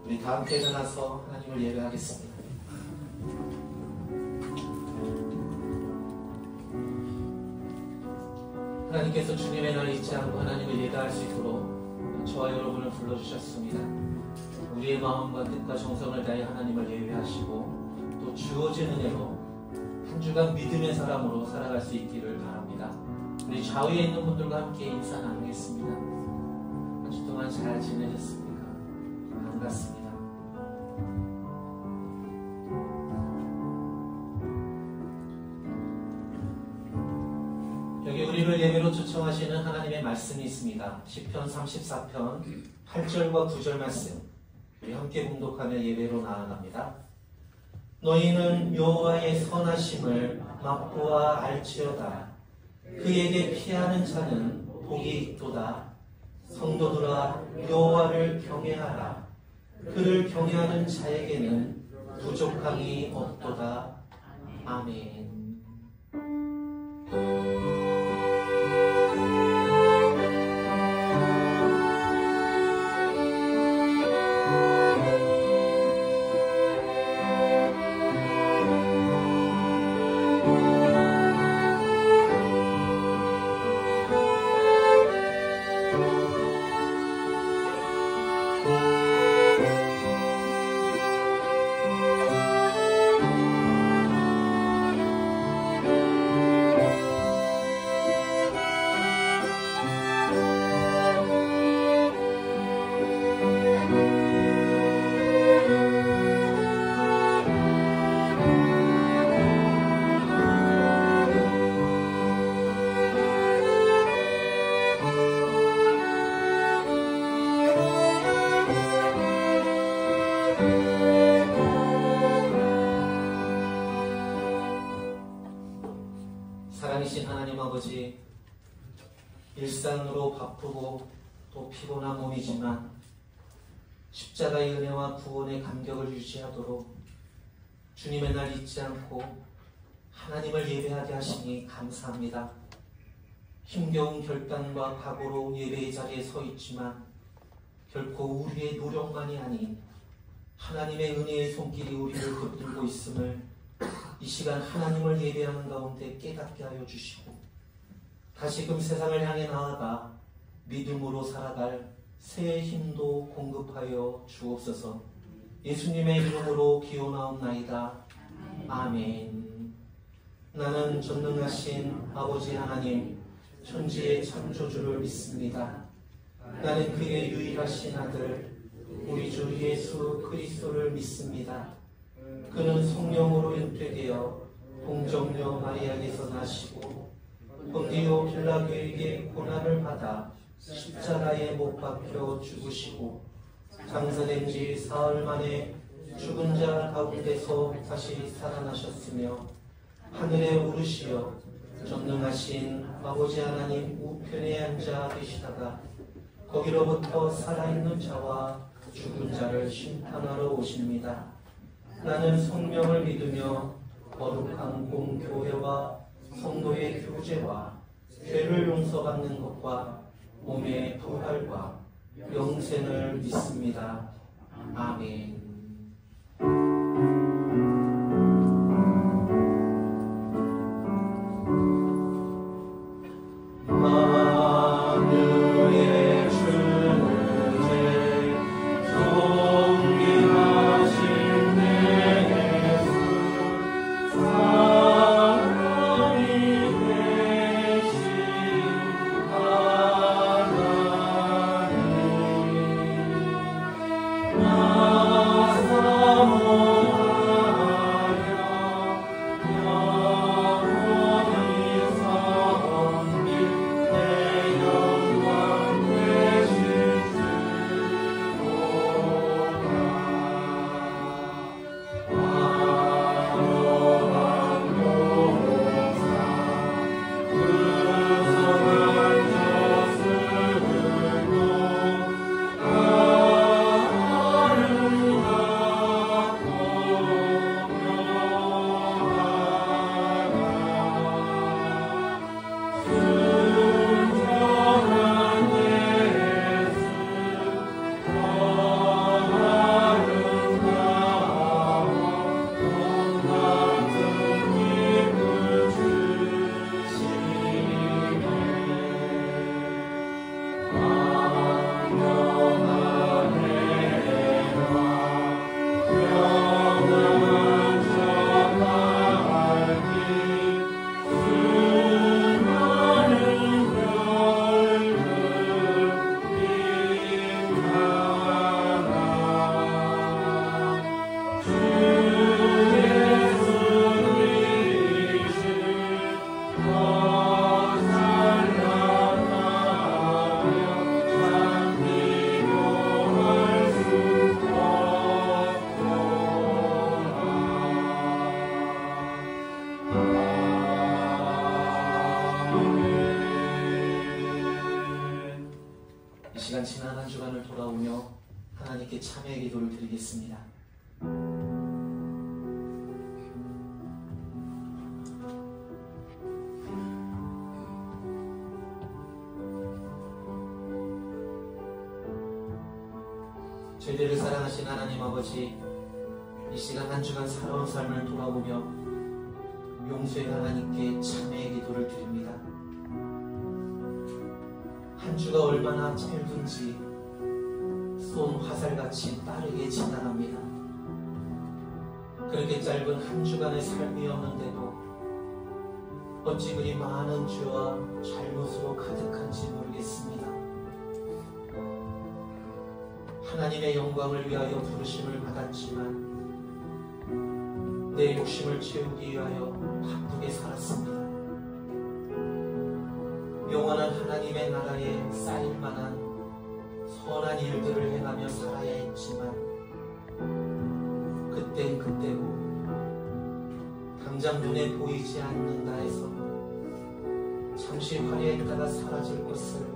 우리 다 함께 일어나서 하나님을 예배하겠습니다. 하나님께서 주님의 날 잊지 않고 하나님을 예배할 수 있도록 저와 여러분을 불러주셨습니다. 우리의 마음과 뜻과 정성을 다해 하나님을 예배하시고 또 주어진 은혜로 한 주간 믿음의 사람으로 살아갈 수 있기를 바랍니다. 우리 좌우에 있는 분들과 함께 인사 나누겠습니다. 한 주 동안 잘 지내셨습니까? 반갑습니다. 여기 우리를 예배로 초청하시는 하나님의 말씀이 있습니다. 시편 34편 8절과 9절 말씀, 우리 함께 봉독하며 예배로 나아갑니다. 너희는 여호와의 선하심을 맛보아 알지어다. 그에게 피하는 자는 복이 있도다. 성도들아, 여호와를 경외하라. 그를 경외하는 자에게는 부족함이 없도다. 아멘. 사랑이신 하나님 아버지, 일상으로 바쁘고 또 피곤한 몸이지만 십자가의 은혜와 구원의 감격을 유지하도록 주님의 날 잊지 않고 하나님을 예배하게 하시니 감사합니다. 힘겨운 결단과 각오로 예배의 자리에 서 있지만 결코 우리의 노력만이 아닌 하나님의 은혜의 손길이 우리를 붙들고 있음을 이 시간 하나님을 예배하는 가운데 깨닫게 하여 주시고 다시금 세상을 향해 나아가 믿음으로 살아갈 새 힘도 공급하여 주옵소서. 예수님의 이름으로 기원하옵나이다. 아멘. 나는 전능하신 아버지 하나님, 천지의 창조주를 믿습니다. 나는 그의 유일하신 아들 우리 주 예수 그리스도를 믿습니다. 그는 성령으로 잉태되어 동정녀 마리아에게서 나시고 본디오 빌라도에게 고난을 받아 십자가에 못 박혀 죽으시고 장사된 지 사흘 만에 죽은 자 가운데서 다시 살아나셨으며 하늘에 오르시어 전능하신 아버지 하나님 우편에 앉아 계시다가 거기로부터 살아있는 자와 죽은 자를 심판하러 오십니다. 나는 성령을 믿으며 거룩한 공교회와 성도의 교제와 죄를 용서받는 것과 몸의 부활과 영생을 믿습니다. 아멘. 나 지난 한 주간을 돌아오며 하나님께 참회의 기도를 드리겠습니다. 저희들을 사랑하신 하나님 아버지, 이 시간 한 주간 살아온 삶을 돌아보며 용서의 하나님께 참회의 기도를 드립니다. 한 주가 얼마나 짧은지 쏜 화살같이 빠르게 지나갑니다. 그렇게 짧은 한 주간의 삶이었는데도 어찌 그리 많은 죄와 잘못으로 가득한지 모르겠습니다. 하나님의 영광을 위하여 부르심을 받았지만 내 욕심을 채우기 위하여 바쁘게 살았습니다. 영원한 하나님의 나라에 쌓일 만한 선한 일들을 행하며 살아야 했지만 그땐 그때고 당장 눈에 보이지 않는다 해서 잠시 화려했다가 사라질 것을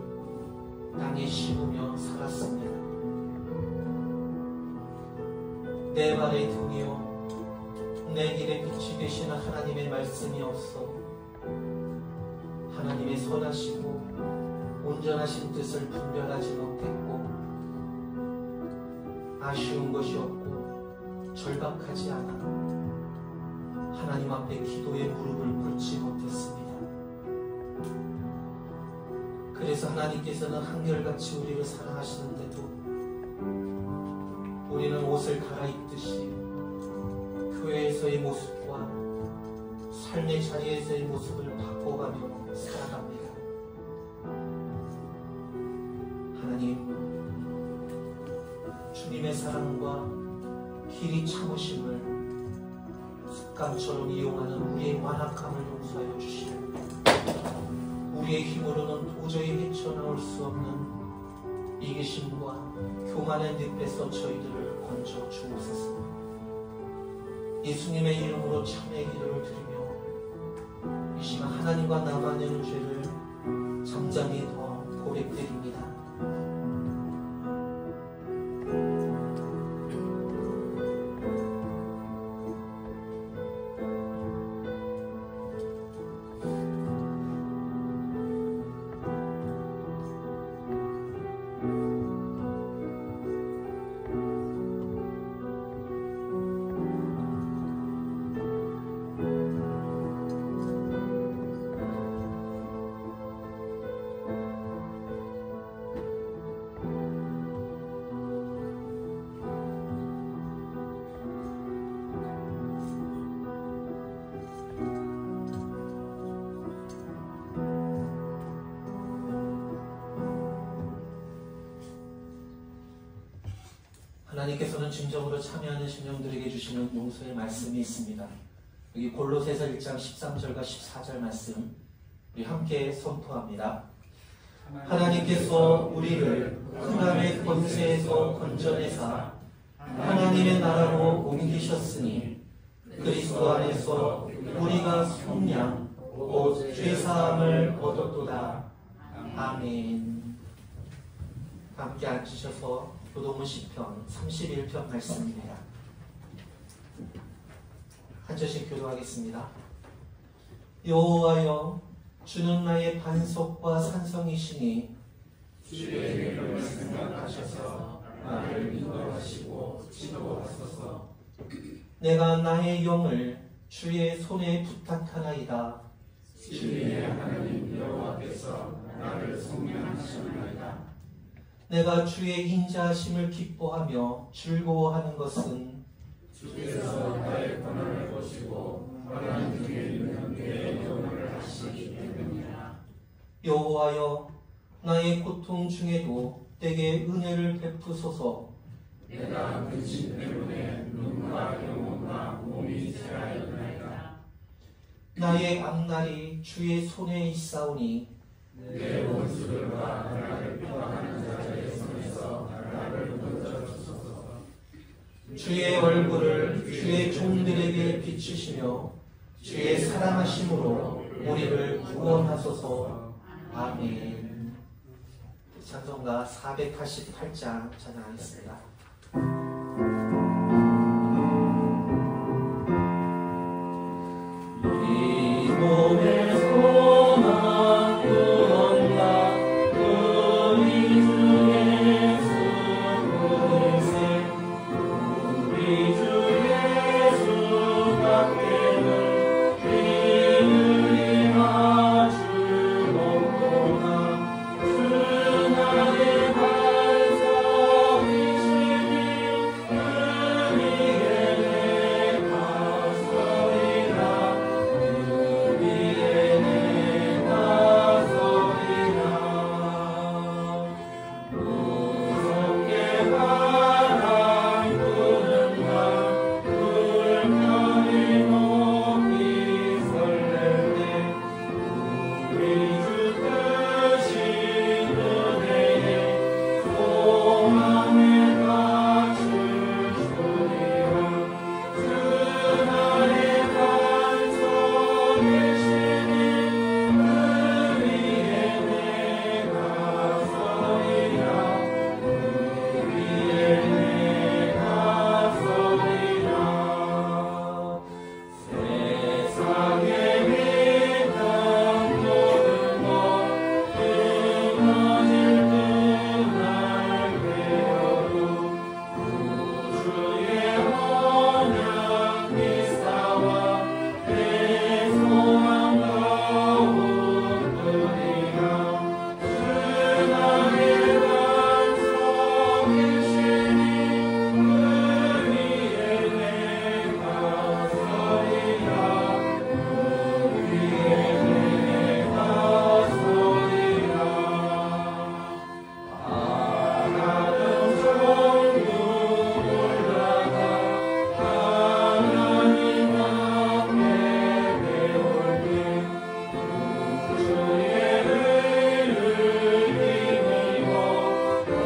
땅에 심으며 살았습니다. 내 발의 등이요 내 길에 빛이 되시는 하나님의 말씀이 없어 하나님의 선하시고 온전하신 뜻을 분별하지 못했고 아쉬운 것이 없고 절박하지 않아 하나님 앞에 기도의 무릎을 꿇지 못했습니다. 그래서 하나님께서는 한결같이 우리를 사랑하시는데도 우리는 옷을 갈아입듯이 교회에서의 모습과 삶의 자리에서의 모습을 바꿔가며 살아갑니다. 하나님, 주님의 사랑과 길이 참으심을 습관처럼 이용하는 우리의 완악함을 용서하여 주시고 우리의 힘으로는 도저히 헤쳐나올 수 없는 이기심과 교만의 늪에서 저희들을 건져 주옵소서. 예수님의 이름으로 참회의 기도를 드리며 이 시간 하나님과 나만의 죄를 잠잠히 더 고백드립니다. 하나님께서는 진정으로 참여하는 심령들에게 주시는 용서의 말씀이 있습니다. 여기 골로새서 1장 13절과 14절 말씀 우리 함께 선포합니다. 하나님께서 우리를 흑암의 권세에서 건져내사 하나님의 나라로 옮기셨으니 그리스도 안에서 우리가 속량 곧 죄사함을 얻었도다. 아멘. 함께 앉으셔서 교동문 시편 31편 말씀입니다. 한 절씩 교도하겠습니다. 여호와여, 주는 나의 반석과 산성이시니 주의 이름을 생각하셔서 나를 인도하시고 지도하소서. 내가 나의 영을 주의 손에 부탁하나이다. 주의 하나님 여호와께서 나를 속량하셨나이다. 내가 주의 인자하심을 기뻐하며 즐거워하는 것은 주께서 나의 고난을 보시고 고난 중에 있는 내 영혼을 하시기 때문이라. 여호와여, 나의 고통 중에도 내게 은혜를 베푸소서. 내가 근심 때문에 눈과 영혼과 몸이 쇠하였나이다. 나의 앞날이 주의 손에 있사오니 내 원수들과 나를 핍박하는 자의 손에서 나를 건져주소서. 주의 얼굴을 주의 종들에게 비추시며 주의 사랑하심으로 우리를 구원하소서. 아멘. 찬송가 488장 찬양하겠습니다. 이 몸의 소망 구원과 우리 주 예수 그리스도 우리 주 예수 밖에는 이를 임하주 없구나 주나의 반석이시니 의리에 내가 서리라 의리에 내가 서리라 무섭게 바람 부는가 불편히 높이 설렐 때 우리 주 뜻이 은혜에 소망에 갇힐 줄이라 주 나의 반석이시니 의리에 내가 서리라 의리에 내가 서리라 세상의 믿음 모든 것 끊어질 그날 되어도 구주의 언약 미사와 내 소망 더욱으리라 주 나의 반석이시니 의리에 내가 서리라 의리에 내가 서리라 하나님 천국 올라가 하나님 앞에 배울 때 구주의 의를 힘입어 더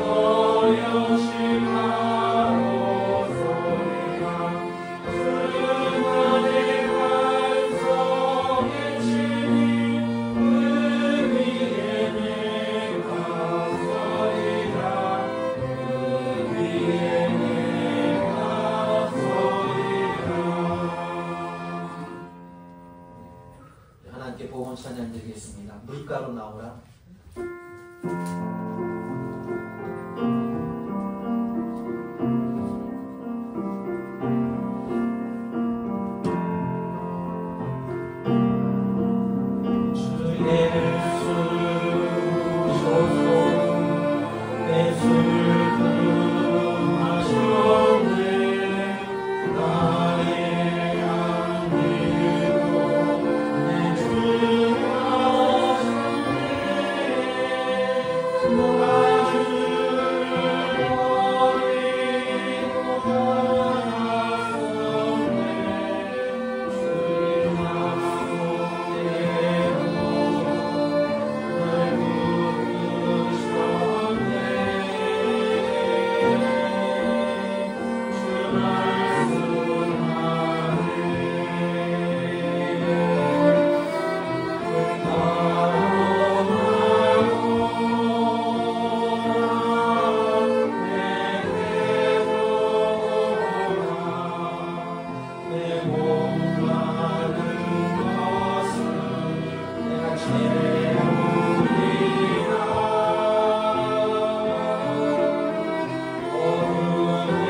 열심하고 서리라 주 나의 반석이시니 의리에 내가 서리라 의리에 내가 서리라 하나님께 복음 찬양 드리겠습니다. 물가로 나오라. 주의 주소서 내 슬픔하셨네 나의 안위로 내 주하셨네 누가 주를 버리고 떠났었네 주의 약속대로 날 부르셨네 주 말씀하네 내 몸가는 것은 내가 채우리라 어둠의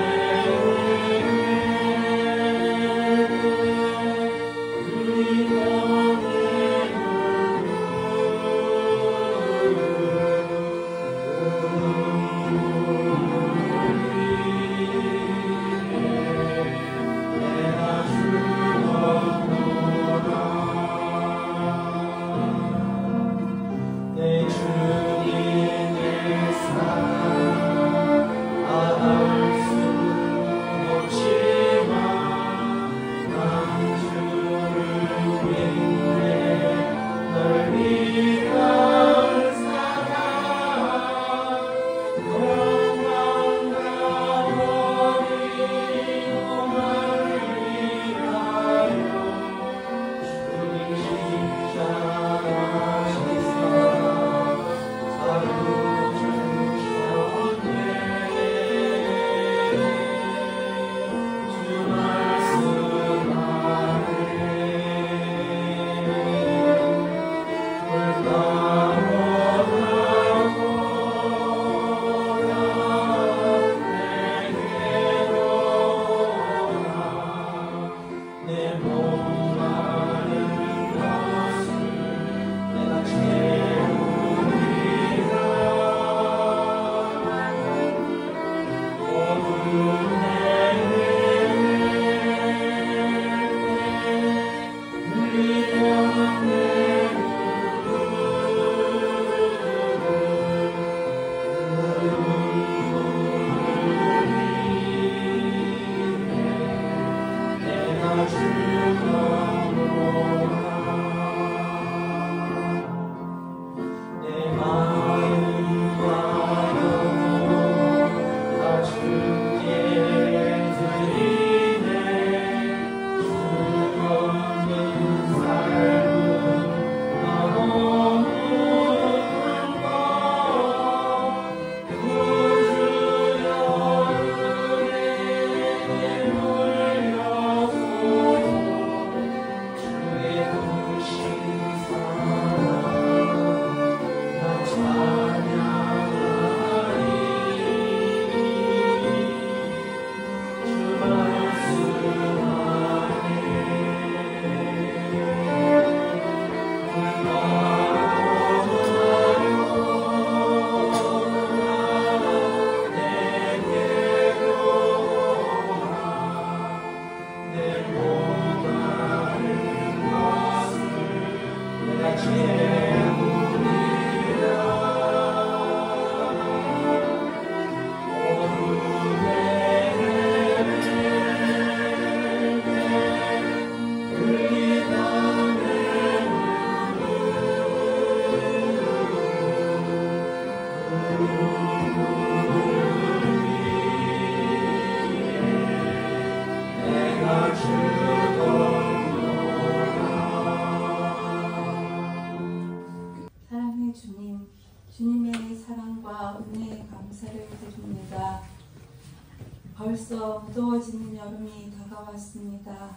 벌써 무더워지는 여름이 다가왔습니다.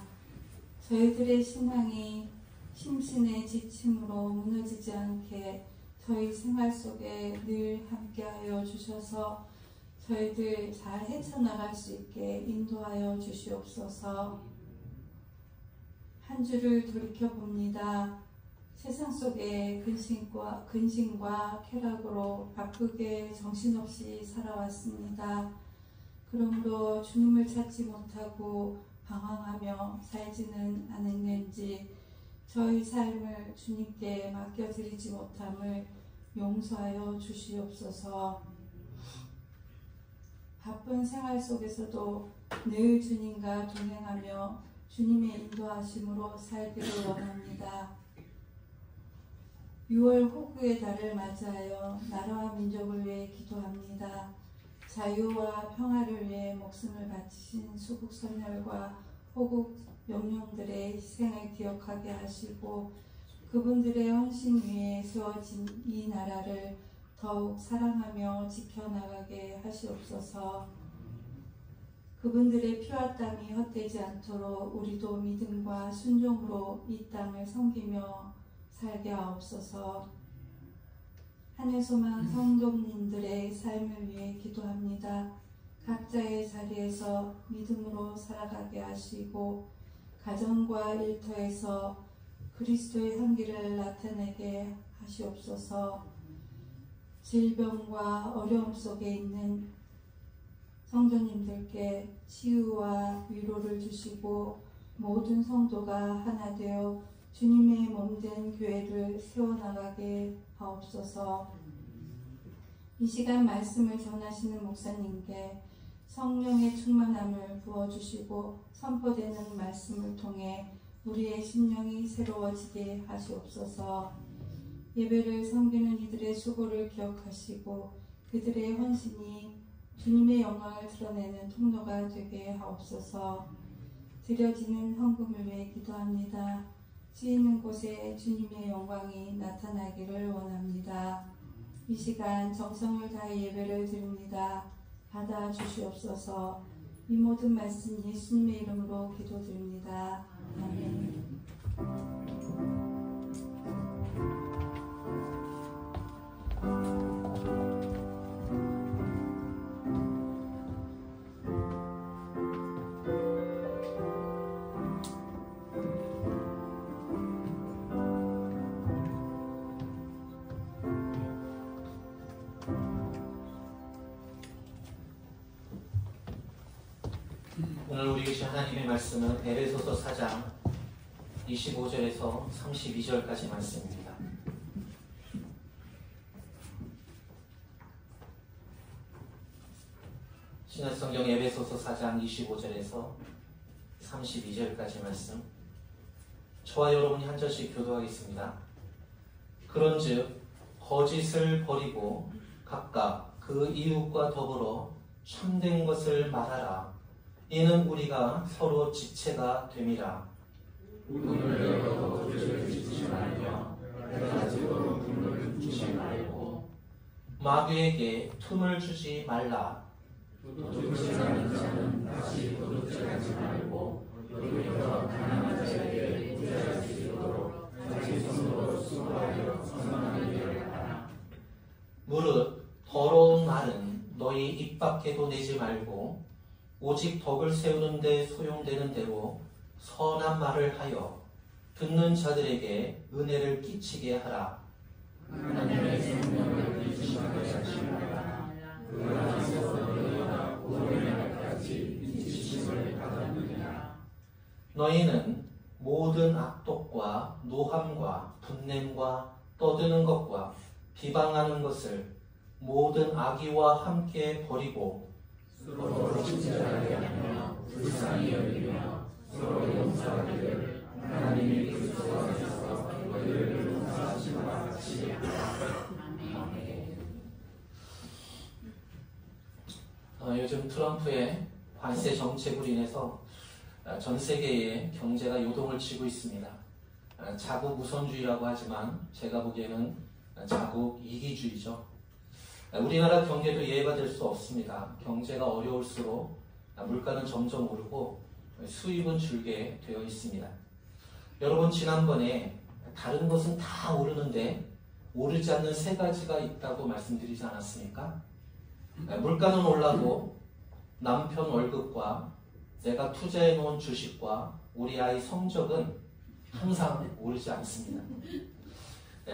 저희들의 신앙이 심신의 지침으로 무너지지 않게 저희 생활 속에 늘 함께하여 주셔서 저희들 잘 헤쳐나갈 수 있게 인도하여 주시옵소서. 한 주를 돌이켜봅니다. 세상 속에 근심과 쾌락으로 바쁘게 정신없이 살아왔습니다. 그러므로 주님을 찾지 못하고 방황하며 살지는 않았는지 저희 삶을 주님께 맡겨드리지 못함을 용서하여 주시옵소서. 바쁜 생활 속에서도 늘 주님과 동행하며 주님의 인도하심으로 살기를 원합니다. 6월 호국의 달을 맞이하여 나라와 민족을 위해 기도합니다. 자유와 평화를 위해 목숨을 바치신 수국 선열과 호국 영령들의 희생을 기억하게 하시고 그분들의 헌신 위에 세워진 이 나라를 더욱 사랑하며 지켜나가게 하시옵소서. 그분들의 피와 땀이 헛되지 않도록 우리도 믿음과 순종으로 이 땅을 섬기며 살게 하옵소서. 하늘소망 성도님들의 삶을 위해 기도합니다. 각자의 자리에서 믿음으로 살아가게 하시고 가정과 일터에서 그리스도의 향기를 나타내게 하시옵소서. 질병과 어려움 속에 있는 성도님들께 치유와 위로를 주시고 모든 성도가 하나 되어 주님의 몸된 교회를 세워나가게 하옵소서. 이 시간 말씀을 전하시는 목사님께 성령의 충만함을 부어주시고 선포되는 말씀을 통해 우리의 심령이 새로워지게 하시옵소서. 예배를 섬기는 이들의 수고를 기억하시고 그들의 헌신이 주님의 영광을 드러내는 통로가 되게 하옵소서. 드려지는 헌금을 위해 기도합니다. 쓰이는 곳에 주님의 영광이 나타나기를 원합니다. 이 시간 정성을 다해 예배를 드립니다. 받아 주시옵소서. 이 모든 말씀 예수님의 이름으로 기도드립니다. 아멘. 오늘 우리 계신 하나님의 말씀은 에베소서 4장 25절에서 32절까지 말씀입니다. 신약성경 에베소서 4장 25절에서 32절까지 말씀, 저와 여러분이 한 절씩 교도하겠습니다. 그런즉 거짓을 버리고 각각 그 이웃과 더불어 참된 것을 말하라. 이는 우리가 서로 지체가 됨이라. 문을 열어 거짓을 짓지 말며 가지고 문을 주지 말고 마귀에게 틈을 주지 말라. 도둑질하는 자는 다시 도둑질하지 말고 오히려 가난한 자에게 부자할 수 있도록 자기 손으로 수고하여 선하게 하라. 무릇 더러운 말은 너희 입 밖에도 내지 말고 오직 덕을 세우는 데 소용되는 대로 선한 말을 하여 듣는 자들에게 은혜를 끼치게 하라. 하나님의 성령을 의심하게 하지 말라. 그 안에서 너희가 구원의 날까지 지침을 받았느니라. 너희는 모든 악독과 노함과 분냄과 떠드는 것과 비방하는 것을 모든 악의와 함께 버리고 서로 친절하게 하며 불쌍히 여기며 서로 용서하기를 하나님이 그리스도 안에서 너희를 용서하신 것 같이 하라. 요즘 트럼프의 관세 정책으로 인해서 전 세계의 경제가 요동을 치고 있습니다. 자국 우선주의라고 하지만 제가 보기에는 자국 이기주의죠. 우리나라 경제도 예외가 될 수 없습니다. 경제가 어려울수록 물가는 점점 오르고 수입은 줄게 되어 있습니다. 여러분, 지난번에 다른 것은 다 오르는데 오르지 않는 세 가지가 있다고 말씀드리지 않았습니까? 물가는 올라도 남편 월급과 내가 투자해 놓은 주식과 우리 아이 성적은 항상 오르지 않습니다.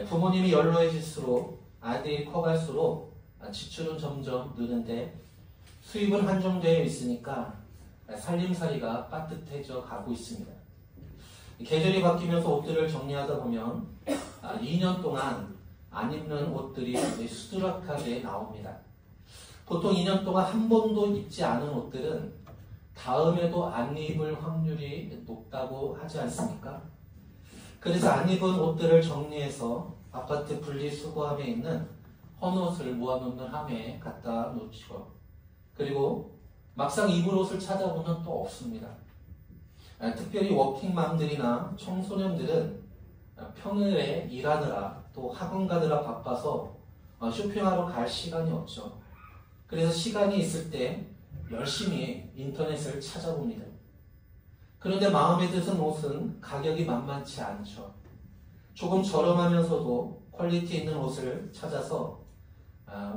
부모님이 연로해질수록 아이들이 커갈수록 지출은 점점 느는데 수입은 한정되어 있으니까 살림살이가 빠듯해져 가고 있습니다. 계절이 바뀌면서 옷들을 정리하다 보면 2년 동안 안 입는 옷들이 수두룩하게 나옵니다. 보통 2년 동안 한 번도 입지 않은 옷들은 다음에도 안 입을 확률이 높다고 하지 않습니까? 그래서 안 입은 옷들을 정리해서 아파트 분리수거함에 있는 헌옷을 모아놓는 함에 갖다 놓치고, 그리고 막상 입을 옷을 찾아보면 또 없습니다. 특별히 워킹맘들이나 청소년들은 평일에 일하느라 또 학원 가느라 바빠서 쇼핑하러 갈 시간이 없죠. 그래서 시간이 있을 때 열심히 인터넷을 찾아봅니다. 그런데 마음에 드는 옷은 가격이 만만치 않죠. 조금 저렴하면서도 퀄리티 있는 옷을 찾아서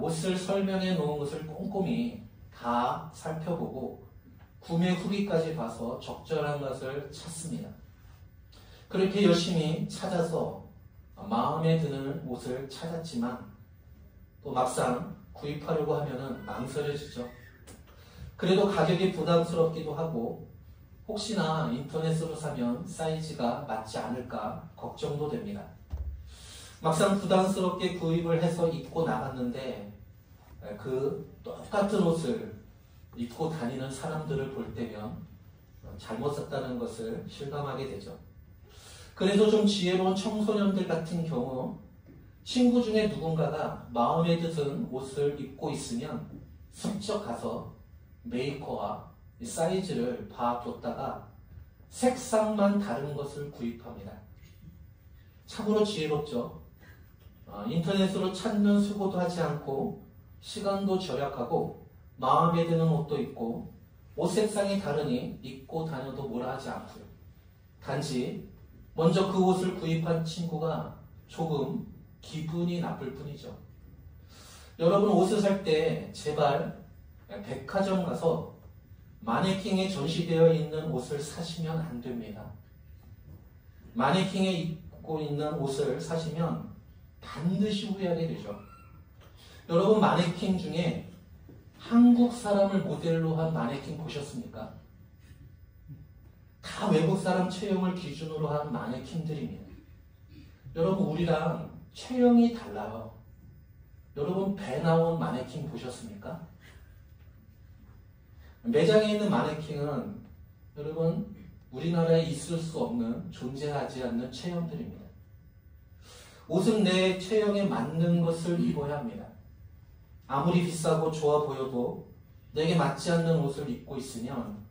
옷을 설명해 놓은 것을 꼼꼼히 다 살펴보고 구매 후기까지 봐서 적절한 것을 찾습니다. 그렇게 열심히 찾아서 마음에 드는 옷을 찾았지만 또 막상 구입하려고 하면은 망설여지죠. 그래도 가격이 부담스럽기도 하고 혹시나 인터넷으로 사면 사이즈가 맞지 않을까 걱정도 됩니다. 막상 부담스럽게 구입을 해서 입고 나갔는데 그 똑같은 옷을 입고 다니는 사람들을 볼 때면 잘못 샀다는 것을 실감하게 되죠. 그래서 좀 지혜로운 청소년들 같은 경우 친구 중에 누군가가 마음에 드는 옷을 입고 있으면 슬쩍 가서 메이커와 사이즈를 봐뒀다가 색상만 다른 것을 구입합니다. 참으로 지혜롭죠. 인터넷으로 찾는 수고도 하지 않고 시간도 절약하고 마음에 드는 옷도 입고 옷 색상이 다르니 입고 다녀도 뭐라 하지 않고요. 단지 먼저 그 옷을 구입한 친구가 조금 기분이 나쁠 뿐이죠. 여러분, 옷을 살 때 제발 백화점 가서 마네킹에 전시되어 있는 옷을 사시면 안 됩니다. 마네킹에 입고 있는 옷을 사시면 반드시 후회하게 되죠. 여러분, 마네킹 중에 한국 사람을 모델로 한 마네킹 보셨습니까? 다 외국 사람 체형을 기준으로 한 마네킹들입니다. 여러분, 우리랑 체형이 달라요. 여러분, 배 나온 마네킹 보셨습니까? 매장에 있는 마네킹은 여러분, 우리나라에 있을 수 없는, 존재하지 않는 체형들입니다. 옷은 내 체형에 맞는 것을 입어야 합니다. 아무리 비싸고 좋아 보여도 내게 맞지 않는 옷을 입고 있으면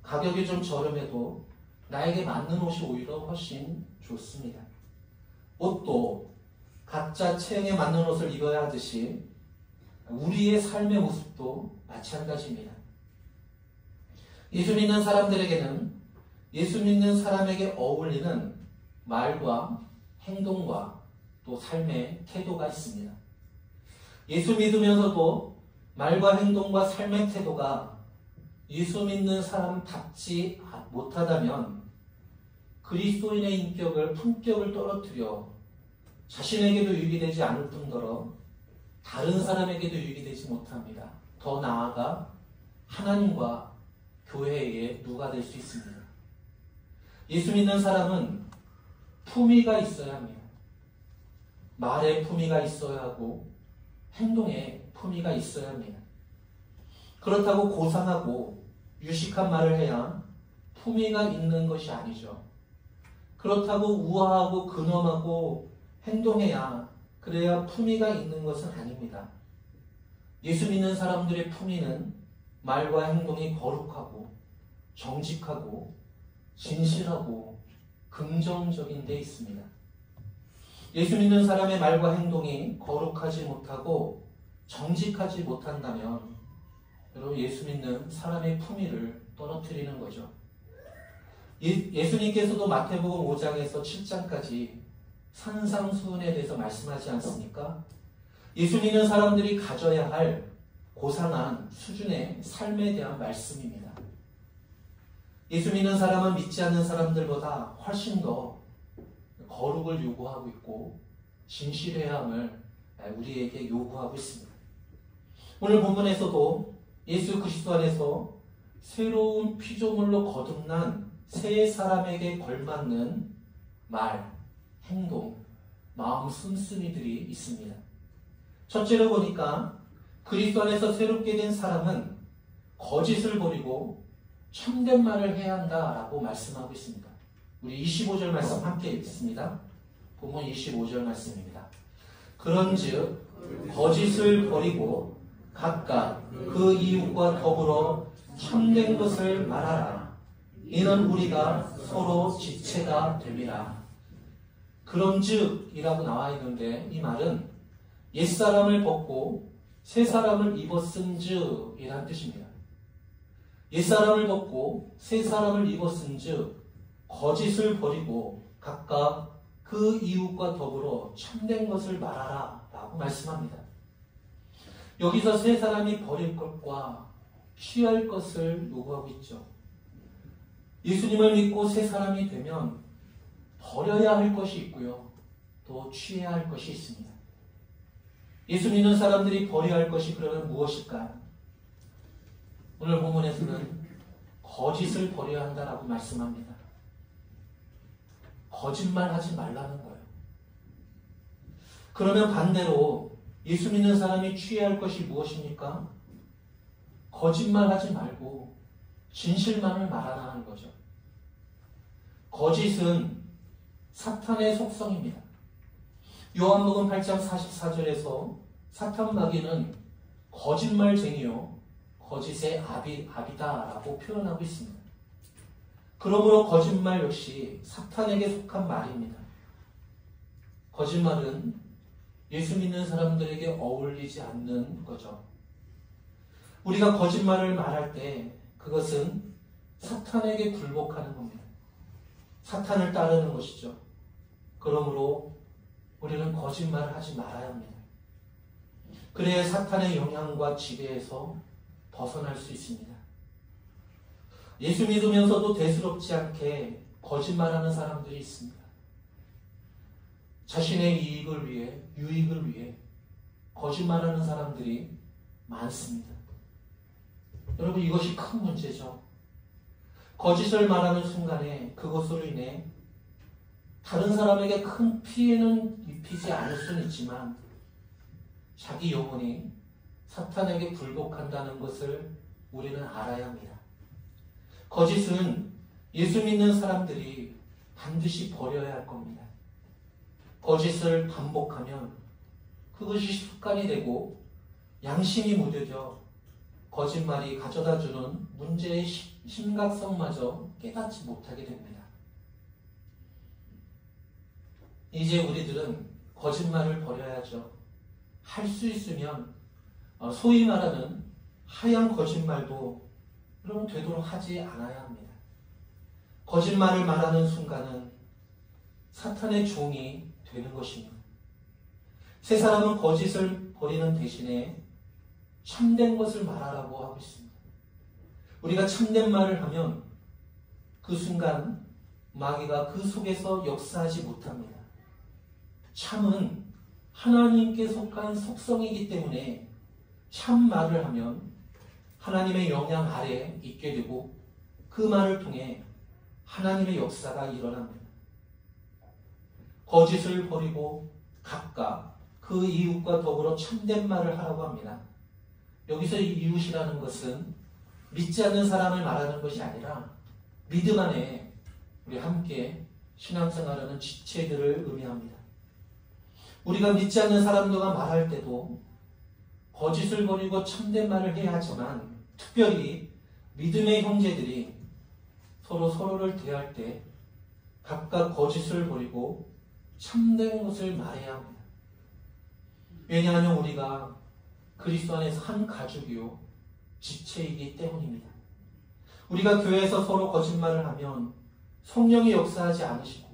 가격이 좀 저렴해도 나에게 맞는 옷이 오히려 훨씬 좋습니다. 옷도 각자 체형에 맞는 옷을 입어야 하듯이 우리의 삶의 모습도 마찬가지입니다. 예수 믿는 사람들에게는 예수 믿는 사람에게 어울리는 말과 행동과 또 삶의 태도가 있습니다. 예수 믿으면서도 말과 행동과 삶의 태도가 예수 믿는 사람답지 못하다면 그리스도인의 인격을, 품격을 떨어뜨려 자신에게도 유익이 되지 않을 뿐더러 다른 사람에게도 유익이 되지 못합니다. 더 나아가 하나님과 교회에 누가 될 수 있습니다. 예수 믿는 사람은 품위가 있어야 합니다. 말에 품위가 있어야 하고 행동에 품위가 있어야 합니다. 그렇다고 고상하고 유식한 말을 해야 품위가 있는 것이 아니죠. 그렇다고 우아하고 근엄하고 행동해야, 그래야 품위가 있는 것은 아닙니다. 예수 믿는 사람들의 품위는 말과 행동이 거룩하고 정직하고 진실하고 긍정적인 데 있습니다. 예수 믿는 사람의 말과 행동이 거룩하지 못하고 정직하지 못한다면 여러분, 예수 믿는 사람의 품위를 떨어뜨리는 거죠. 예수님께서도 마태복음 5장에서 7장까지 산상수훈에 대해서 말씀하지 않습니까? 예수 믿는 사람들이 가져야 할 고상한 수준의 삶에 대한 말씀입니다. 예수 믿는 사람은 믿지 않는 사람들보다 훨씬 더 거룩을 요구하고 있고 진실해야 함을 우리에게 요구하고 있습니다. 오늘 본문에서도 예수 그리스도 안에서 새로운 피조물로 거듭난 새 사람에게 걸맞는 말, 행동, 마음 씀씀이들이 있습니다. 첫째로 보니까 그리스도 안에서 새롭게 된 사람은 거짓을 버리고 참된 말을 해야 한다라고 말씀하고 있습니다. 우리 25절 말씀 함께 읽습니다. 본문 25절 말씀입니다. 그런즉 거짓을 버리고 각각 그 이웃과 더불어 참된 것을 말하라. 이는 우리가 서로 지체가 됨이라. 그런즉 이라고 나와 있는데 이 말은 옛사람을 벗고 새사람을 입었은즉 이라는 뜻입니다. 옛사람을 벗고 새사람을 입었은즉 거짓을 버리고 각각 그 이웃과 더불어 참된 것을 말하라 라고 말씀합니다. 여기서 새 사람이 버릴 것과 취할 것을 요구하고 있죠. 예수님을 믿고 새 사람이 되면 버려야 할 것이 있고요. 또 취해야 할 것이 있습니다. 예수 믿는 사람들이 버려야 할 것이 그러면 무엇일까요? 오늘 본문에서는 거짓을 버려야 한다라고 말씀합니다. 거짓말하지 말라는 거예요. 그러면 반대로 예수 믿는 사람이 취해야 할 것이 무엇입니까? 거짓말하지 말고 진실만을 말하라는 거죠. 거짓은 사탄의 속성입니다. 요한복음 8장 44절에서 사탄 마귀는 거짓말쟁이요 거짓의 아비다라고 표현하고 있습니다. 그러므로 거짓말 역시 사탄에게 속한 말입니다. 거짓말은 예수 믿는 사람들에게 어울리지 않는 거죠. 우리가 거짓말을 말할 때 그것은 사탄에게 굴복하는 겁니다. 사탄을 따르는 것이죠. 그러므로 우리는 거짓말을 하지 말아야 합니다. 그래야 사탄의 영향과 지배에서 벗어날 수 있습니다. 예수 믿으면서도 대수롭지 않게 거짓말하는 사람들이 있습니다. 자신의 이익을 위해, 유익을 위해 거짓말하는 사람들이 많습니다. 여러분, 이것이 큰 문제죠. 거짓을 말하는 순간에 그것으로 인해 다른 사람에게 큰 피해는 입히지 않을 수는 있지만 자기 영혼이 사탄에게 굴복한다는 것을 우리는 알아야 합니다. 거짓은 예수 믿는 사람들이 반드시 버려야 할 겁니다. 거짓을 반복하면 그것이 습관이 되고 양심이 무뎌져 거짓말이 가져다주는 문제의 심각성마저 깨닫지 못하게 됩니다. 이제 우리들은 거짓말을 버려야죠. 할 수 있으면 소위 말하는 하얀 거짓말도 그럼 되도록 하지 않아야 합니다. 거짓말을 말하는 순간은 사탄의 종이 되는 것입니다. 세 사람은 거짓을 버리는 대신에 참된 것을 말하라고 하고 있습니다. 우리가 참된 말을 하면 그 순간 마귀가 그 속에서 역사하지 못합니다. 참은 하나님께 속한 속성이기 때문에 참 말을 하면 하나님의 영향 아래에 있게 되고 그 말을 통해 하나님의 역사가 일어납니다. 거짓을 버리고 각각 그 이웃과 더불어 참된 말을 하라고 합니다. 여기서 이웃이라는 것은 믿지 않는 사람을 말하는 것이 아니라 믿음 안에 우리 함께 신앙생활하는 지체들을 의미합니다. 우리가 믿지 않는 사람들과 말할 때도 거짓을 버리고 참된 말을 해야 하지만 특별히 믿음의 형제들이 서로를 대할 때 각각 거짓을 버리고 참된 것을 말해야 합니다. 왜냐하면 우리가 그리스도 안에서 한 가족이요 지체이기 때문입니다. 우리가 교회에서 서로 거짓말을 하면 성령이 역사하지 않으시고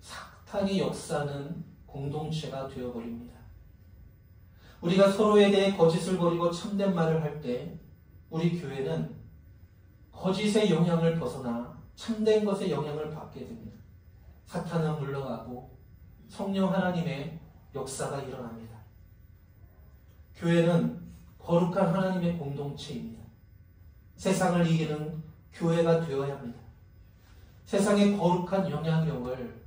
사탄이 역사하는 공동체가 되어버립니다. 우리가 서로에 대해 거짓을 버리고 참된 말을 할 때 우리 교회는 거짓의 영향을 벗어나 참된 것의 영향을 받게 됩니다. 사탄은 물러가고 성령 하나님의 역사가 일어납니다. 교회는 거룩한 하나님의 공동체입니다. 세상을 이기는 교회가 되어야 합니다. 세상에 거룩한 영향력을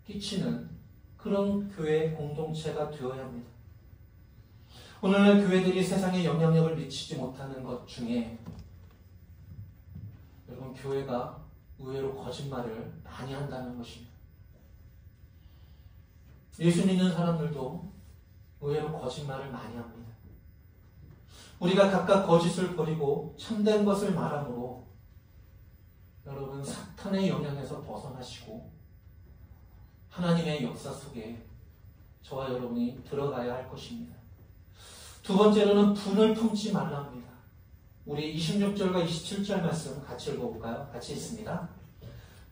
끼치는 그런 교회 공동체가 되어야 합니다. 오늘날 교회들이 세상에 영향력을 미치지 못하는 것 중에 여러분 교회가 의외로 거짓말을 많이 한다는 것입니다. 예수 믿는 사람들도 의외로 거짓말을 많이 합니다. 우리가 각각 거짓을 버리고 참된 것을 말함으로 여러분 사탄의 영향에서 벗어나시고 하나님의 역사 속에 저와 여러분이 들어가야 할 것입니다. 두 번째로는 분을 품지 말라 합니다. 우리 26절과 27절 말씀 같이 읽어볼까요? 같이 읽습니다.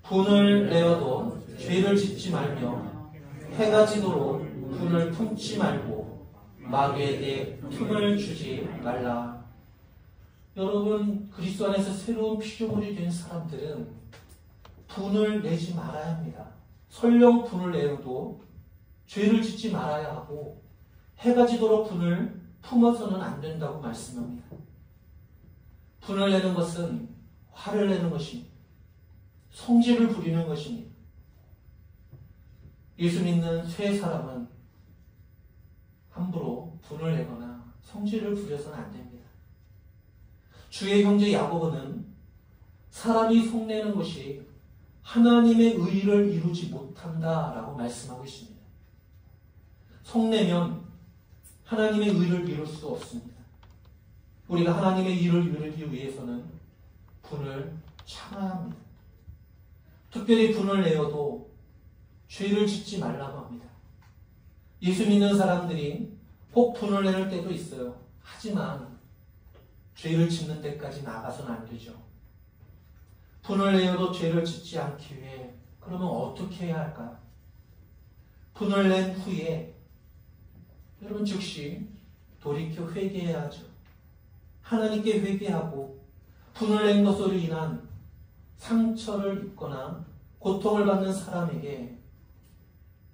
분을 내어도 죄를 짓지 말며 해가 지도록 분을 품지 말고 마귀에게 틈을 주지 말라. 여러분 그리스도 안에서 새로운 피조물이 된 사람들은 분을 내지 말아야 합니다. 설령 분을 내어도 죄를 짓지 말아야 하고 해가 지도록 분을 품어서는 안 된다고 말씀합니다. 분을 내는 것은 화를 내는 것입니다. 성질을 부리는 것입니다. 예수 믿는 새 사람은 함부로 분을 내거나 성질을 부려서는 안 됩니다. 주의 형제 야고보는 사람이 속내는 것이 하나님의 의를 이루지 못한다라고 말씀하고 있습니다. 속내면 하나님의 의를 이룰 수 없습니다. 우리가 하나님의 의를 이루기 위해서는 분을 참아야 합니다. 특별히 분을 내어도 죄를 짓지 말라고 합니다. 예수 믿는 사람들이 혹 분을 내는 때도 있어요. 하지만 죄를 짓는 데까지 나가서는 안 되죠. 분을 내어도 죄를 짓지 않기 위해 그러면 어떻게 해야 할까? 분을 낸 후에 여러분 즉시 돌이켜 회개해야죠. 하나님께 회개하고 분을 낸 것으로 인한 상처를 입거나 고통을 받는 사람에게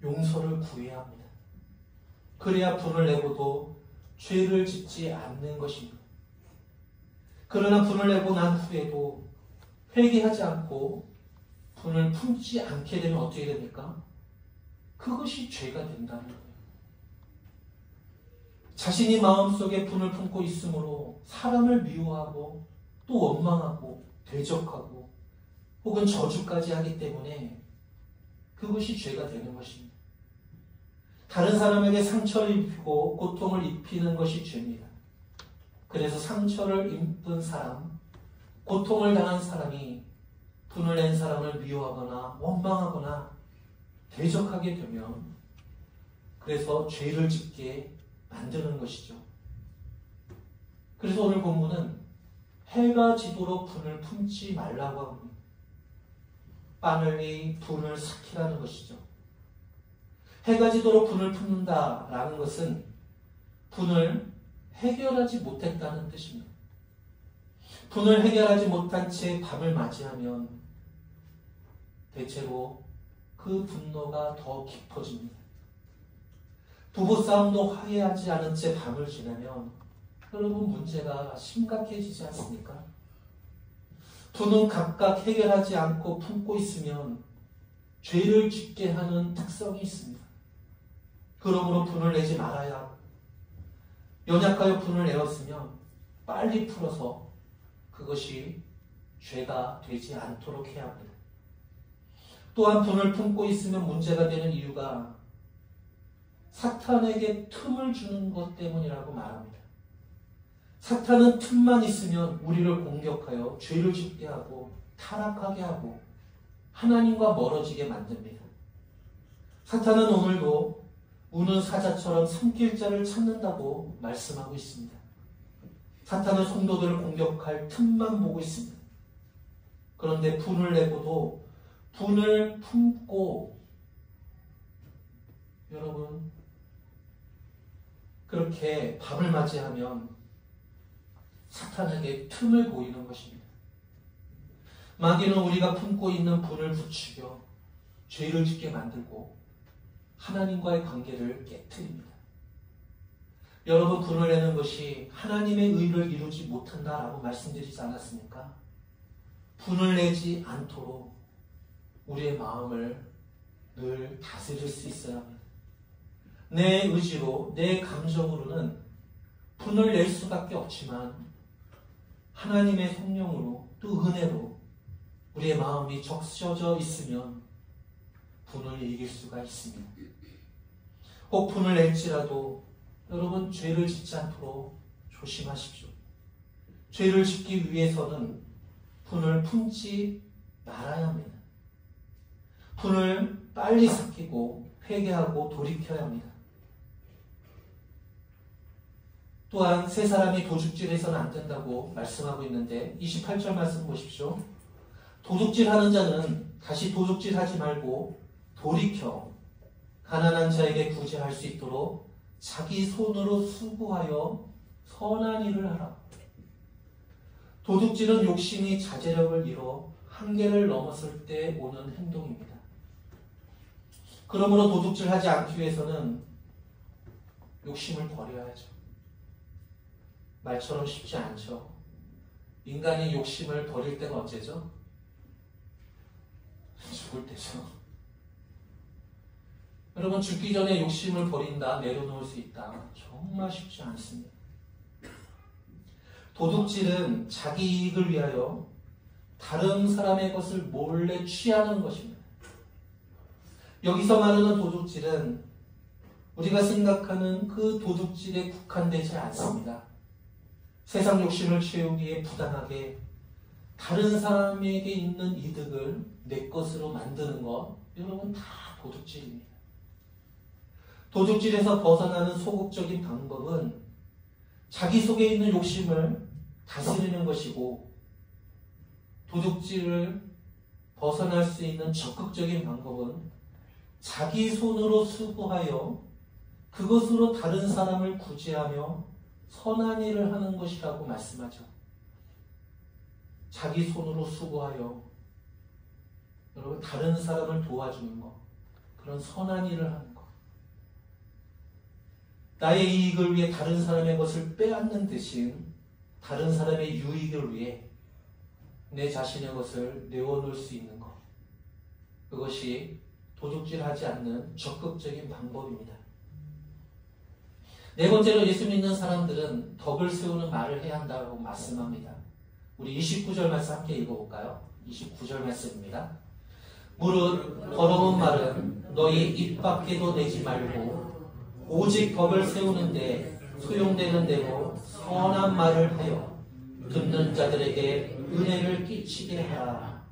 용서를 구해야 합니다. 그래야 분을 내고도 죄를 짓지 않는 것입니다. 그러나 분을 내고 난 후에도 회개하지 않고 분을 품지 않게 되면 어떻게 됩니까? 그것이 죄가 된다는 거예요. 자신이 마음속에 분을 품고 있으므로 사람을 미워하고 또 원망하고 대적하고 혹은 저주까지 하기 때문에 그것이 죄가 되는 것입니다. 다른 사람에게 상처를 입히고 고통을 입히는 것이 죄입니다. 그래서 상처를 입은 사람, 고통을 당한 사람이 분을 낸 사람을 미워하거나 원망하거나 대적하게 되면 그래서 죄를 짓게 만드는 것이죠. 그래서 오늘 본문은 해가 지도록 분을 품지 말라고 합니다. 바늘이 분을 삭히라는 것이죠. 해가 지도록 분을 품는다라는 것은 분을 해결하지 못했다는 뜻입니다. 분을 해결하지 못한 채 밤을 맞이하면 대체로 그 분노가 더 깊어집니다. 부부싸움도 화해하지 않은 채 밤을 지나면 여러분 문제가 심각해지지 않습니까? 분은 각각 해결하지 않고 품고 있으면 죄를 짓게 하는 특성이 있습니다. 그러므로 분을 내지 말아야 하고 연약하여 분을 내었으면 빨리 풀어서 그것이 죄가 되지 않도록 해야 합니다. 또한 분을 품고 있으면 문제가 되는 이유가 사탄에게 틈을 주는 것 때문이라고 말합니다. 사탄은 틈만 있으면 우리를 공격하여 죄를 짓게 하고 타락하게 하고 하나님과 멀어지게 만듭니다. 사탄은 오늘도 우는 사자처럼 삼킬 자를 찾는다고 말씀하고 있습니다. 사탄은 성도들을 공격할 틈만 보고 있습니다. 그런데 분을 내고도 분을 품고 여러분 그렇게 밤을 맞이하면 사탄에게 틈을 보이는 것입니다. 마귀는 우리가 품고 있는 분을 부추겨 죄를 짓게 만들고 하나님과의 관계를 깨트립니다. 여러분 분을 내는 것이 하나님의 의를 이루지 못한다라고 말씀드리지 않았습니까? 분을 내지 않도록 우리의 마음을 늘 다스릴 수 있어야 합니다. 내 의지로, 내 감정으로는 분을 낼 수밖에 없지만 하나님의 성령으로 또 은혜로 우리의 마음이 적셔져 있으면 분을 이길 수가 있습니다. 혹 분을 낼지라도 여러분 죄를 짓지 않도록 조심하십시오. 죄를 짓기 위해서는 분을 품지 말아야 합니다. 분을 빨리 삭히고 회개하고 돌이켜야 합니다. 또한 세 사람이 도둑질해서는 안 된다고 말씀하고 있는데 28절 말씀 보십시오. 도둑질하는 자는 다시 도둑질하지 말고 돌이켜 가난한 자에게 구제할 수 있도록 자기 손으로 수고하여 선한 일을 하라. 도둑질은 욕심이 자제력을 잃어 한계를 넘었을 때 오는 행동입니다. 그러므로 도둑질하지 않기 위해서는 욕심을 버려야죠. 말처럼 쉽지 않죠. 인간이 욕심을 버릴 때가 언제죠? 죽을 때죠. 여러분 죽기 전에 욕심을 버린다, 내려놓을 수 있다. 정말 쉽지 않습니다. 도둑질은 자기 이익을 위하여 다른 사람의 것을 몰래 취하는 것입니다. 여기서 말하는 도둑질은 우리가 생각하는 그 도둑질에 국한되지 않습니다. 세상 욕심을 채우기에 부당하게 다른 사람에게 있는 이득을 내 것으로 만드는 것, 여러분 다 도둑질입니다. 도둑질에서 벗어나는 소극적인 방법은 자기 속에 있는 욕심을 다스리는 것이고, 도둑질을 벗어날 수 있는 적극적인 방법은 자기 손으로 수고하여 그것으로 다른 사람을 구제하며 선한 일을 하는 것이라고 말씀하죠. 자기 손으로 수고하여 여러분 다른 사람을 도와주는 것, 그런 선한 일을 하는 것. 나의 이익을 위해 다른 사람의 것을 빼앗는 대신 다른 사람의 유익을 위해 내 자신의 것을 내어놓을 수 있는 것. 그것이 도둑질하지 않는 적극적인 방법입니다. 네 번째로 예수 믿는 사람들은 덕을 세우는 말을 해야 한다고 말씀합니다. 우리 29절 말씀 함께 읽어볼까요? 29절 말씀입니다. 무릇 더러운 말은 너희 입 밖에도 내지 말고 오직 덕을 세우는데 소용되는 대로 선한 말을 하여 듣는 자들에게 은혜를 끼치게 하라.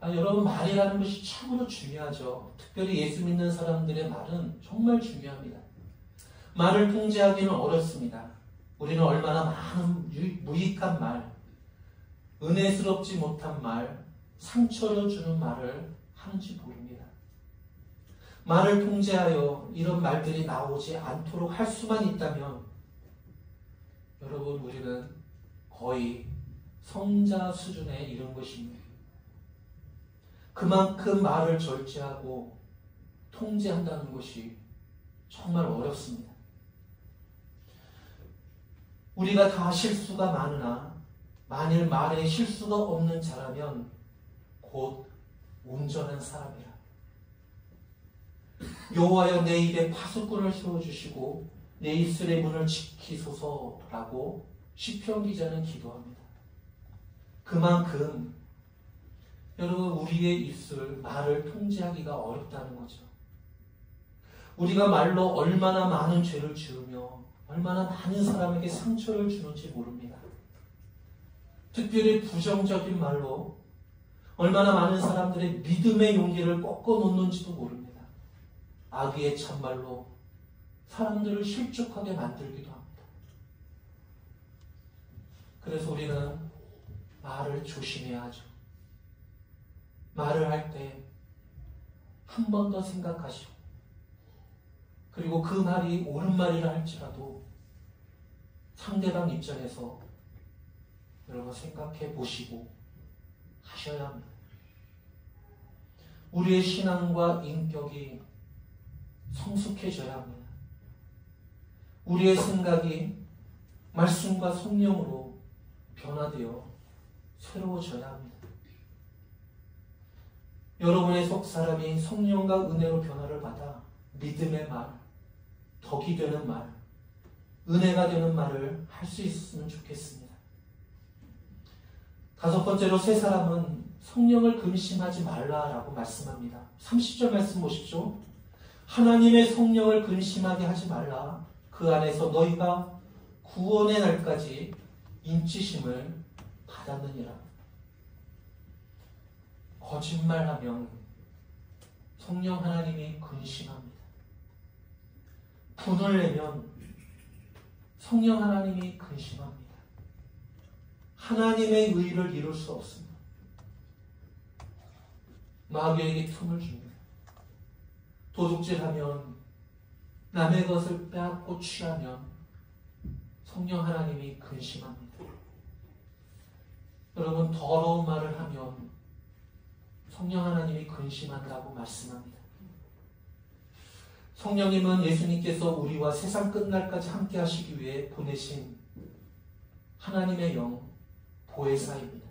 여러분 말이라는 것이 참으로 중요하죠. 특별히 예수 믿는 사람들의 말은 정말 중요합니다. 말을 통제하기는 어렵습니다. 우리는 얼마나 많은 무익한 말, 은혜스럽지 못한 말, 상처를 주는 말을 하는지 모릅니다. 말을 통제하여 이런 말들이 나오지 않도록 할 수만 있다면 여러분 우리는 거의 성자 수준에 이른 것입니다. 그만큼 말을 절제하고 통제한다는 것이 정말 어렵습니다. 우리가 다 실수가 많으나 만일 말에 실수가 없는 자라면 곧 온전한 사람이라. 여호와여 내 입에 파수꾼을 세워주시고 내 입술의 문을 지키소서라고 시편 기자는 기도합니다. 그만큼 여러분 우리의 입술, 말을 통제하기가 어렵다는 거죠. 우리가 말로 얼마나 많은 죄를 지으며 얼마나 많은 사람에게 상처를 주는지 모릅니다. 특별히 부정적인 말로 얼마나 많은 사람들의 믿음의 용기를 꺾어놓는지도 모릅니다. 악의의 참말로 사람들을 실족하게 만들기도 합니다. 그래서 우리는 말을 조심해야 하죠. 말을 할 때 한 번 더 생각하시고, 그리고 그 말이 옳은 말이라 할지라도 상대방 입장에서 여러분 생각해 보시고 하셔야 합니다. 우리의 신앙과 인격이 성숙해져야 합니다. 우리의 생각이 말씀과 성령으로 변화되어 새로워져야 합니다. 여러분의 속 사람이 성령과 은혜로 변화를 받아 믿음의 말, 덕이 되는 말, 은혜가 되는 말을 할 수 있었으면 좋겠습니다. 다섯 번째로 세 사람은 성령을 근심하지 말라라고 말씀합니다. 30절 말씀 보십시오. 하나님의 성령을 근심하게 하지 말라. 그 안에서 너희가 구원의 날까지 인치심을 받았느니라. 거짓말하면 성령 하나님이 근심합니다. 분을 내면 성령 하나님이 근심합니다. 하나님의 의를 이룰 수 없습니다. 마귀에게 틈을 줍니다. 도둑질하면, 남의 것을 빼앗고 취하면 성령 하나님이 근심합니다. 여러분, 더러운 말을 하면 성령 하나님이 근심한다고 말씀합니다. 성령님은 예수님께서 우리와 세상 끝날까지 함께 하시기 위해 보내신 하나님의 영, 보혜사입니다.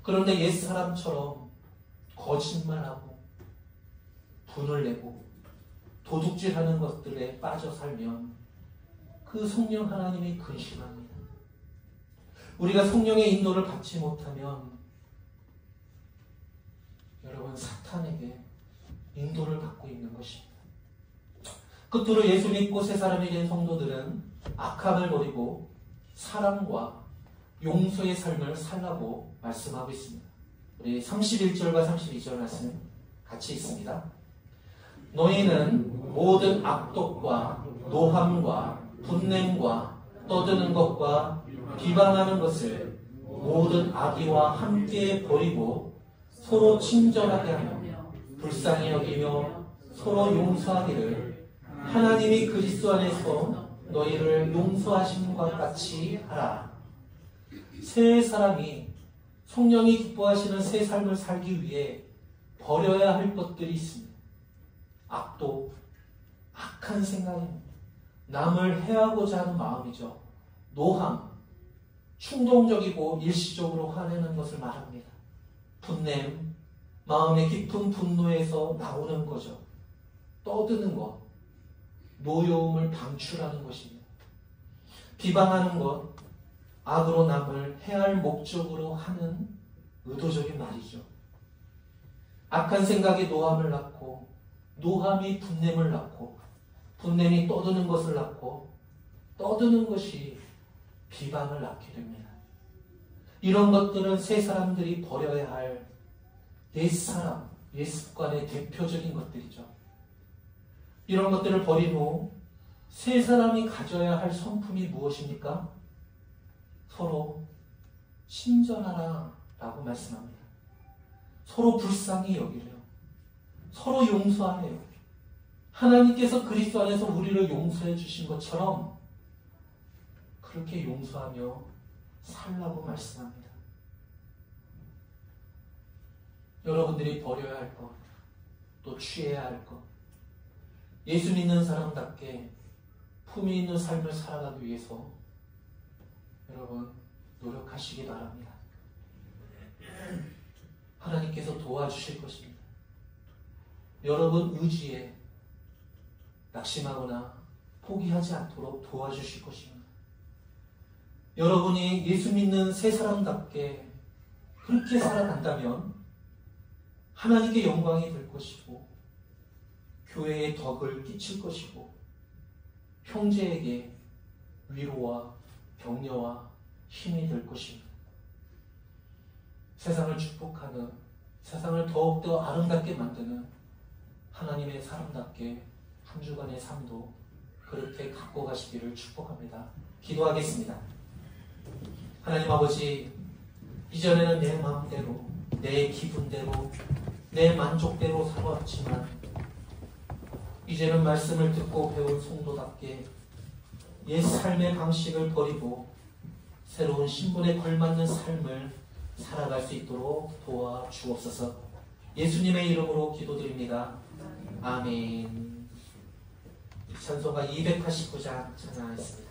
그런데 옛사람처럼 거짓말하고 분을 내고 도둑질하는 것들에 빠져 살면 그 성령 하나님이 근심합니다. 우리가 성령의 인도를 받지 못하면 여러분, 사탄에게 인도를 받고 있는 것입니다. 끝으로 예수 믿고 새 사람이 된 성도들은 악함을 버리고 사랑과 용서의 삶을 살라고 말씀하고 있습니다. 우리 31절과 32절 말씀 같이 있습니다. 너희는 모든 악독과 노함과 분냄과 떠드는 것과 비방하는 것을 모든 악의와 함께 버리고 서로 친절하게 하며 불쌍히 여기며 서로 용서하기를 하나님이 그리스도 안에서 너희를 용서하신 것 같이 하라. 새 사람이 성령이 기뻐하시는 새 삶을 살기 위해 버려야 할 것들이 있습니다. 악독, 악한 생각입니다. 남을 해하고자 하는 마음이죠. 노함, 충동적이고 일시적으로 화내는 것을 말합니다. 분냄, 마음의 깊은 분노에서 나오는 거죠. 떠드는 것, 노여움을 방출하는 것입니다. 비방하는 것, 악으로 남을 해할 목적으로 하는 의도적인 말이죠. 악한 생각이 노함을 낳고, 노함이 분냄을 낳고, 분냄이 떠드는 것을 낳고, 떠드는 것이 비방을 낳게 됩니다. 이런 것들은 새 사람들이 버려야 할 옛사람, 옛습관의 대표적인 것들이죠. 이런 것들을 버린 후 새 사람이 가져야 할 성품이 무엇입니까? 서로 친절하라 라고 말씀합니다. 서로 불쌍히 여기래요. 서로 용서하래요. 하나님께서 그리스도 안에서 우리를 용서해 주신 것처럼 그렇게 용서하며 살라고 말씀합니다. 여러분들이 버려야 할 것, 또 취해야 할 것, 예수 믿는 사람답게 품위 있는 삶을 살아가기 위해서 여러분 노력하시기 바랍니다. 하나님께서 도와주실 것입니다. 여러분 의지에 낙심하거나 포기하지 않도록 도와주실 것입니다. 여러분이 예수 믿는 새 사람답게 그렇게 살아간다면 하나님께 영광이 될 것이고 교회에 덕을 끼칠 것이고 형제에게 위로와 격려와 힘이 될 것입니다. 세상을 축복하는, 세상을 더욱더 아름답게 만드는 하나님의 사람답게 한 주간의 삶도 그렇게 갖고 가시기를 축복합니다. 기도하겠습니다. 하나님 아버지, 이전에는 내 마음대로, 내 기분대로, 내 만족대로 살아왔지만 이제는 말씀을 듣고 배운 성도답게 옛 삶의 방식을 버리고 새로운 신분에 걸맞는 삶을 살아갈 수 있도록 도와주옵소서. 예수님의 이름으로 기도드립니다. 아멘. 찬송가 289장 찬양하겠습니다.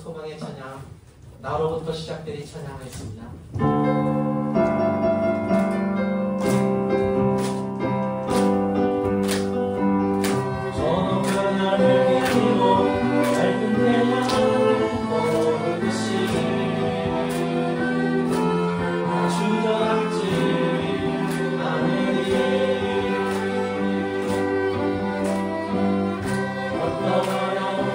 소망의 찬양, 나로부터 시작되리 찬양하겠습니다. 어떠한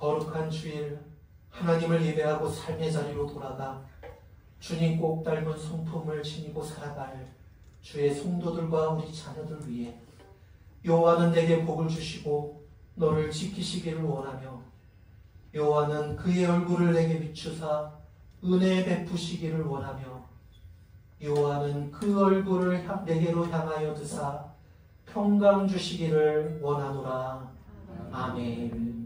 거룩한 주일 하나님을 예배하고 삶의 자리로 돌아가 주님 꼭 닮은 성품을 지니고 살아갈 주의 성도들과 우리 자녀들 위해 여호와는 내게 복을 주시고 너를 지키시기를 원하며 여호와는 그의 얼굴을 내게 비추사 은혜 베푸시기를 원하며 여호와는 그 얼굴을 내게로 향하여 드사 평강 주시기를 원하노라. 아멘.